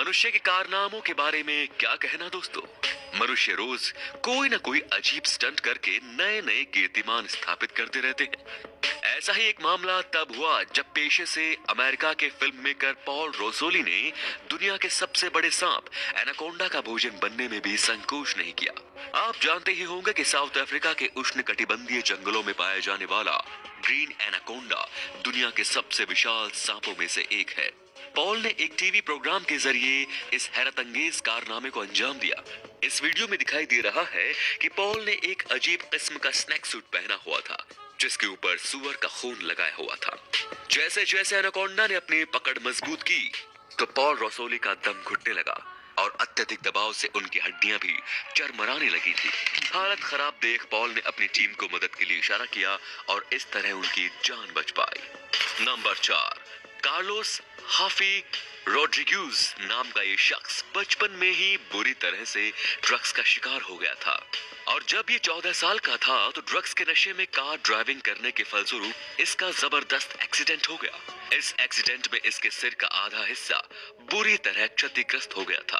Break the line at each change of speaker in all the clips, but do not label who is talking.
मनुष्य के कारनामों के बारे में क्या कहना दोस्तों। मनुष्य रोज कोई ना कोई अजीब स्टंट करके नए नए कीर्तिमान स्थापित करते रहते हैं। ऐसा ही एक मामला तब हुआ जब पेशे से अमेरिका के फिल्म मेकर पॉल रोसोली ने दुनिया के सबसे बड़े सांप एनाकोंडा का भोजन बनने में भी संकोच नहीं किया। आप जानते ही होंगे कि साउथ अफ्रीका के उष्णकटिबंधीय जंगलों में पाया जाने वाला ग्रीन एनाकोंडा दुनिया के सबसे विशाल सांपों में से एक है। पॉल ने एक टीवी प्रोग्राम के जरिए इस हैरतअंगेज कारनामे को अंजाम दिया। इस वीडियो में दिखाई दे रहा है कि पॉल ने एक अजीब किस्म का स्नैक सूट पहना हुआ था जिसके ऊपर सुअर का खून लगाया हुआ था। जैसे जैसे एनाकोंडा ने अपनी पकड़ मजबूत की तो पॉल रोसोली का दम घुटने लगा और अत्यधिक दबाव से उनकी हड्डियां भी चरमराने लगी थी। हालत खराब देख पॉल ने अपनी टीम को मदद के लिए इशारा किया और इस तरह उनकी जान बच पाई। नंबर 4, कार्लोस हाफी रोड्रिग्यूज नाम का ये शख्स बचपन में ही बुरी तरह से ड्रग्स का शिकार हो गया था और जब ये 14 साल का था तो ड्रग्स के नशे में कार ड्राइविंग करने के फलस्वरूप इसका जबरदस्त एक्सीडेंट हो गया। इस एक्सीडेंट में इसके सिर का आधा हिस्सा बुरी तरह क्षतिग्रस्त हो गया था,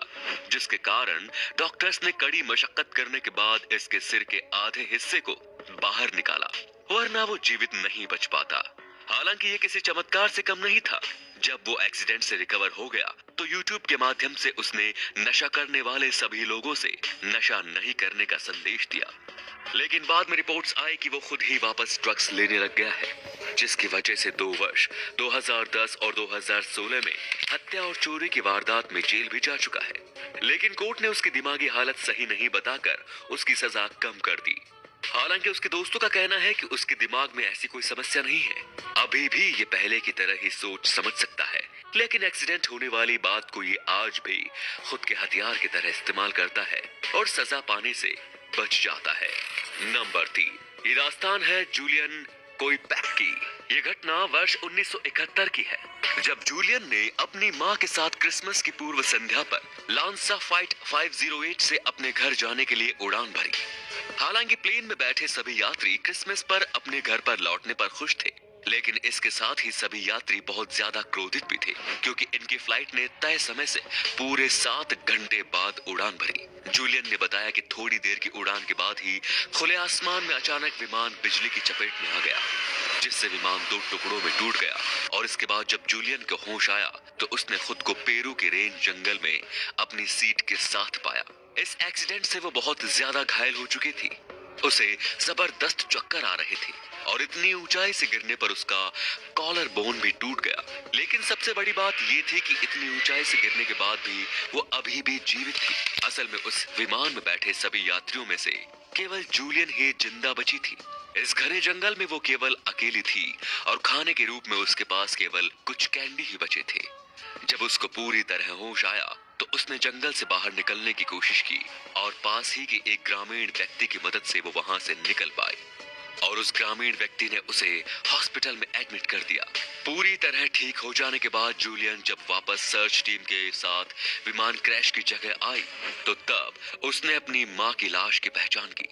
जिसके कारण डॉक्टर्स ने कड़ी मशक्कत करने के बाद इसके सिर के आधे हिस्से को बाहर निकाला, वरना वो जीवित नहीं बच पाता। हालांकि ये किसी चमत्कार से कम नहीं था। जब वो एक्सीडेंट से रिकवर हो गया तो YouTube के माध्यम से उसने नशा करने वाले सभी लोगों से नशा नहीं करने का संदेश दिया, लेकिन बाद में रिपोर्ट्स आई कि वो खुद ही वापस ड्रग्स लेने लग गया है, जिसकी वजह से 2 वर्ष 2010 और 2016 में हत्या और चोरी की वारदात में जेल भी जा चुका है। लेकिन कोर्ट ने उसकी दिमागी हालत सही नहीं बताकर उसकी सजा कम कर दी। हालांकि उसके दोस्तों का कहना है कि उसके दिमाग में ऐसी कोई समस्या नहीं है, अभी भी ये पहले की तरह ही सोच समझ सकता है, लेकिन एक्सीडेंट होने वाली बात को ये आज भी खुद के हथियार की तरह इस्तेमाल करता है और सजा पाने से बच जाता है। नंबर 3, ये दास्तान है जूलियन कोइपैक की। ये घटना वर्ष 1971 की है, जब जूलियन ने अपनी मां के साथ क्रिसमस की पूर्व संध्या पर लांसा फ्लाइट 508 से अपने घर जाने के लिए उड़ान भरी। हालांकि प्लेन में बैठे सभी यात्री क्रिसमस पर अपने घर पर लौटने पर खुश थे, लेकिन इसके साथ ही सभी यात्री बहुत ज्यादा क्रोधित भी थे क्योंकि इनकी फ्लाइट ने तय समय से पूरे 7 घंटे बाद उड़ान भरी। जूलियन ने बताया कि थोड़ी देर की उड़ान के बाद ही खुले आसमान में अचानक विमान बिजली की चपेट में आ गया, जिससे विमान 2 टुकड़ों में टूट गया और इसके बाद जब जूलियन को होश आया तो उसने खुद को पेरू के रेंज जंगल में अपनी सीट के साथ पाया। इस एक्सीडेंट से वो बहुत ज्यादा घायल हो चुकी थी, उसे जबरदस्त चक्कर आ रहे थे और इतनी ऊंचाई से गिरने पर उसका कॉलर बोन भी टूट गया। लेकिन सबसे बड़ी बात ये थी कि इतनी ऊंचाई से गिरने के बाद भी वो अभी भी जीवित थी। असल में उस विमान में बैठे सभी यात्रियों में से केवल जूलियन ही जिंदा बची थी। इस घने जंगल में वो केवल अकेली थी और खाने के रूप में उसके पास केवल कुछ कैंडी ही बचे थे। जब उसको पूरी तरह होश आया तो उसने जंगल से बाहर निकलने की कोशिश की और पास ही के एक ग्रामीण व्यक्ति की मदद से वो वहां से निकल पाई और उस ग्रामीण व्यक्ति ने उसे हॉस्पिटल में एडमिट कर दिया। पूरी तरह ठीक हो जाने के बाद जूलियन जब वापस सर्च टीम के साथ विमान क्रैश की जगह आई तो तब उसने अपनी मां की लाश की पहचान की।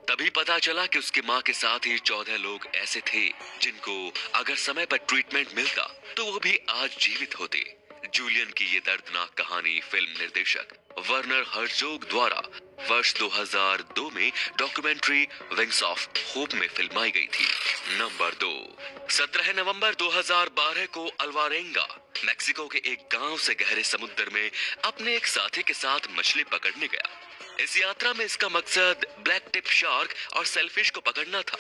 तभी पता चला कि उसकी मां के साथ ही 14 लोग ऐसे थे जिनको अगर समय पर ट्रीटमेंट मिलता तो वो भी आज जीवित होते। जूलियन की ये दर्दनाक कहानी फिल्म निर्देशक वर्नर हर्जोग द्वारा वर्ष 2002 में डॉक्यूमेंट्री विंग्स ऑफ होप में फिल्माई गई थी। नंबर 2, 17 नवंबर 2012 को अल्वारेंगा मेक्सिको के एक गांव से गहरे समुद्र में अपने एक साथी के साथ मछली पकड़ने गया। इस यात्रा में इसका मकसद ब्लैक टिप शार्क और सेलफिश को पकड़ना था,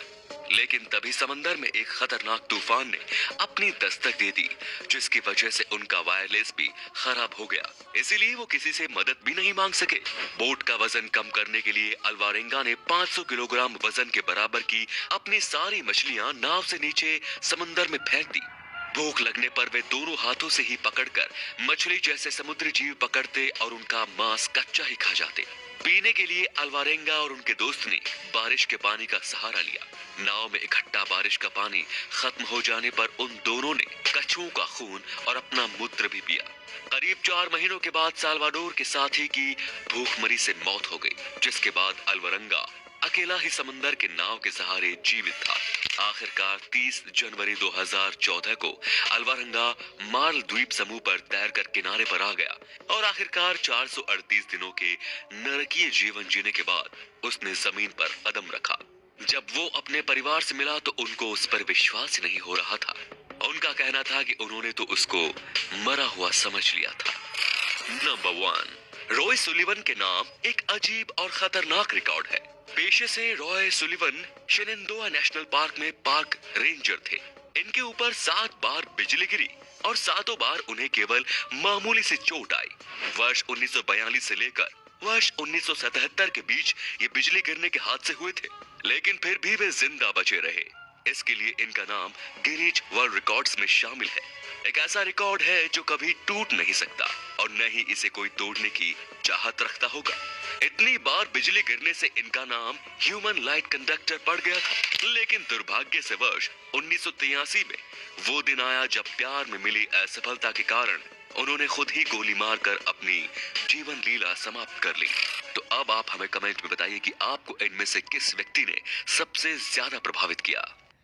लेकिन तभी समंदर में एक खतरनाक तूफान ने अपनी दस्तक दे दी, जिसकी वजह से उनका वायरलेस भी खराब हो गया। इसीलिए वो किसी से मदद भी नहीं मांग सके। बोट का वजन कम करने के लिए अल्वारेंगा ने 500 किलोग्राम वजन के बराबर की अपनी सारी मछलियां नाव से नीचे समंदर में फेंक दी। भूख लगने पर वे दोनों हाथों से ही पकड़कर मछली जैसे समुद्री जीव पकड़ते और उनका मांस कच्चा ही खा जाते। पीने के लिए अल्वारेंगा और उनके दोस्त ने बारिश के पानी का सहारा लिया। नाव में इकट्ठा बारिश का पानी खत्म हो जाने पर उन दोनों ने कछुओं का खून और अपना मूत्र भी पिया। करीब 4 महीनों के बाद साल्वाडोर के साथी की भूखमरी से मौत हो गई, जिसके बाद अल्वारेंगा अकेला ही समंदर के नाव के सहारे जीवित था। आखिरकार 30 जनवरी 2014 को अल्वारंगा माल द्वीप समूह पर तैरकर किनारे पर आ गया और आखिरकार 438 दिनों के नरकीय जीवन जीने के बाद उसने जमीन पर कदम रखा। जब वो अपने परिवार से मिला तो उनको उस पर विश्वास ही नहीं हो रहा था। उनका कहना था कि उन्होंने तो उसको मरा हुआ समझ लिया था। नंबर 1, रॉय सुलिवन के नाम एक अजीब और खतरनाक रिकॉर्ड है। पेशे से रॉय सुलिवन शेनेंडोआ नेशनल पार्क में पार्क रेंजर थे। इनके ऊपर 7 बार बिजली गिरी और 7 बार उन्हें केवल मामूली सी चोट आई। वर्ष 1942 से लेकर वर्ष 1977 के बीच ये बिजली गिरने के हादसे हुए थे, लेकिन फिर भी वे जिंदा बचे रहे। इसके लिए इनका नाम गिनीज वर्ल्ड रिकॉर्ड्स में शामिल है। एक ऐसा रिकॉर्ड है जो कभी टूट नहीं सकता और न ही इसे कोई तोड़ने की चाहत रखता होगा। इतनी बार बिजली गिरने से इनका नाम ह्यूमन लाइट कंडक्टर पड़ गया था। लेकिन दुर्भाग्य से वर्ष 1983 में वो दिन आया जब प्यार में मिली असफलता के कारण उन्होंने खुद ही गोली मारकर अपनी जीवन लीला समाप्त कर ली। तो अब आप हमें कमेंट में बताइए कि आपको इनमें से किस व्यक्ति ने सबसे ज्यादा प्रभावित किया।